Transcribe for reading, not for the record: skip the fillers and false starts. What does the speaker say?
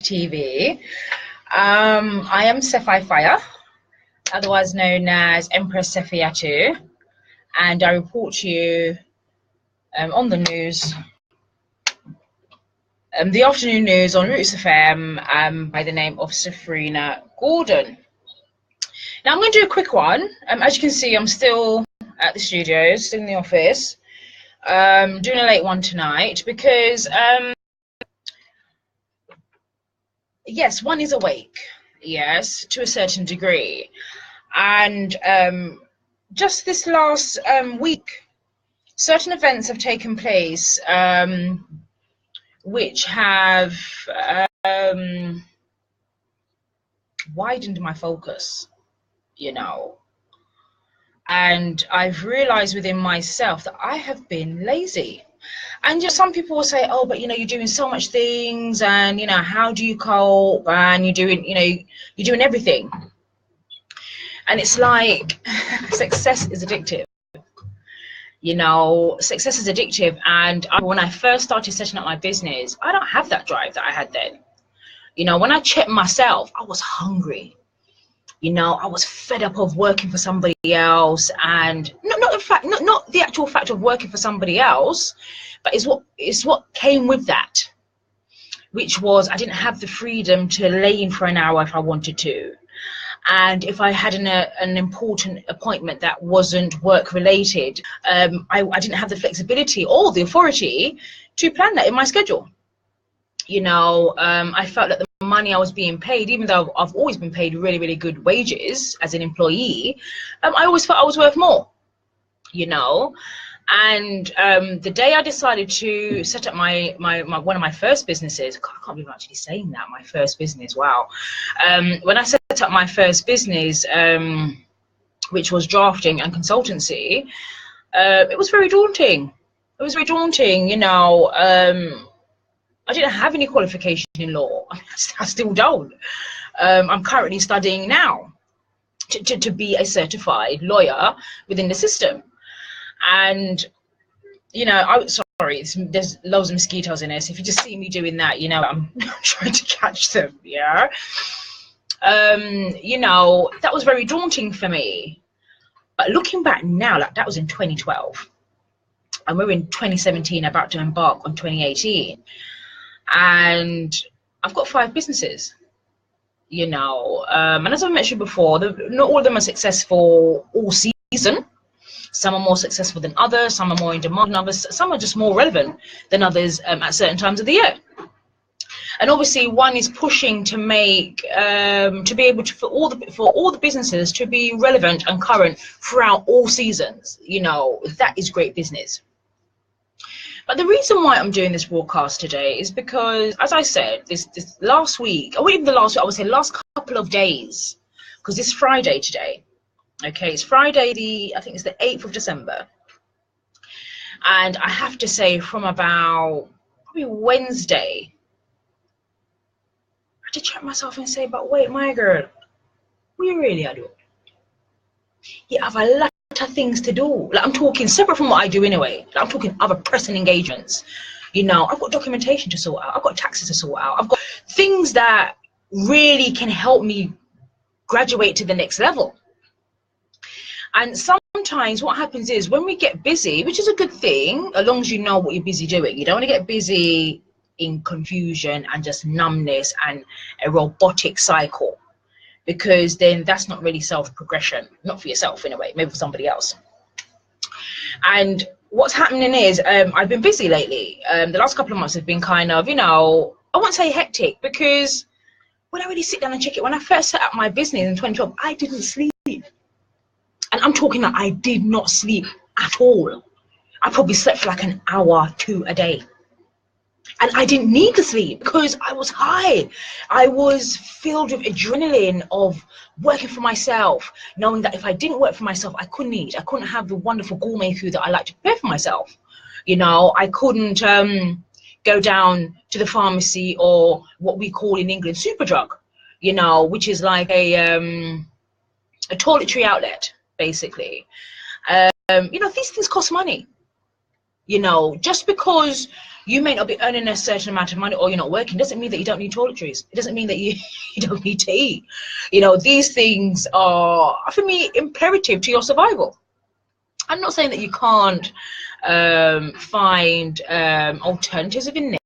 TV. I am Sephai Fire, otherwise known as Empress Sephiatu, and I report to you on the news, the afternoon news on Roots FM by the name of Safrina Gordon. Now I'm going to do a quick one. As you can see, I'm still at the studio, still in the office, doing a late one tonight because yes, one is awake, yes, to a certain degree, and just this last week, certain events have taken place which have widened my focus, you know, and I've realized within myself that I have been lazy. And just some people will say, oh, but you know, you're doing so much things, and you know, how do you cope? And you're doing, you know, you're doing everything. And it's like success is addictive. You know, success is addictive. And when I first started setting up my business, I don't have that drive that I had then. You know, when I checked myself, I was hungry. You know, I was fed up of working for somebody else, and not the actual fact of working for somebody else, but it's what came with that, which was I didn't have the freedom to lay in for an hour if I wanted to, and if I had an important appointment that wasn't work related, I didn't have the flexibility or the authority to plan that in my schedule. You know, I felt that the money I was being paid, even though I've always been paid really, really good wages as an employee, I always felt I was worth more, you know. And the day I decided to set up my one of my first businesses, God, I can't believe I'm actually saying that, my first business, wow. When I set up my first business, which was drafting and consultancy, it was very daunting. It was very daunting, you know. I didn't have any qualification in law. I still don't. I'm currently studying now to be a certified lawyer within the system. And, you know, sorry, there's loads of mosquitoes in this. If you just see me doing that, you know, I'm trying to catch them, yeah? You know, that was very daunting for me. But looking back now, like that was in 2012. And we're in 2017, about to embark on 2018. And I've got 5 businesses, you know, and as I mentioned before, not all of them are successful all season. Some are more successful than others, some are more in demand than others, some are just more relevant than others at certain times of the year. And obviously one is pushing to make to be able to for all the businesses to be relevant and current throughout all seasons. You know, that is great business. But the reason why I'm doing this broadcast today is because, as I said, this last week, or even the last week, I would say last couple of days, because it's Friday today. Okay, it's Friday, I think it's the 8th of December. And I have to say, from about probably Wednesday, I had to check myself and say, but wait, my girl, what you really are doing? You have a lot of things to do. Like, I'm talking separate from what I do anyway. Like, I'm talking other pressing engagements. You know, I've got documentation to sort out. I've got taxes to sort out. I've got things that really can help me graduate to the next level. And sometimes what happens is when we get busy, which is a good thing, as long as you know what you're busy doing. You don't want to get busy in confusion and just numbness and a robotic cycle, because then that's not really self-progression, not for yourself anyway, maybe for somebody else. And what's happening is I've been busy lately. The last couple of months have been kind of, you know, I won't say hectic, because when I really sit down and check it, when I first set up my business in 2012, I didn't sleep. And I'm talking that I did not sleep at all. I probably slept for like an hour, 2 a day. And I didn't need to sleep because I was high. I was filled with adrenaline of working for myself, knowing that if I didn't work for myself, I couldn't eat. I couldn't have the wonderful gourmet food that I like to prepare for myself. You know, I couldn't go down to the pharmacy, or what we call in England Superdrug, you know, which is like a toiletry outlet, basically. You know, these things cost money. You know, just because You may not be earning a certain amount of money, or you're not working. Doesn't mean that you don't need toiletries. It doesn't mean that you don't need to eat. You know, these things are, for me, imperative to your survival. I'm not saying that you can't find alternatives within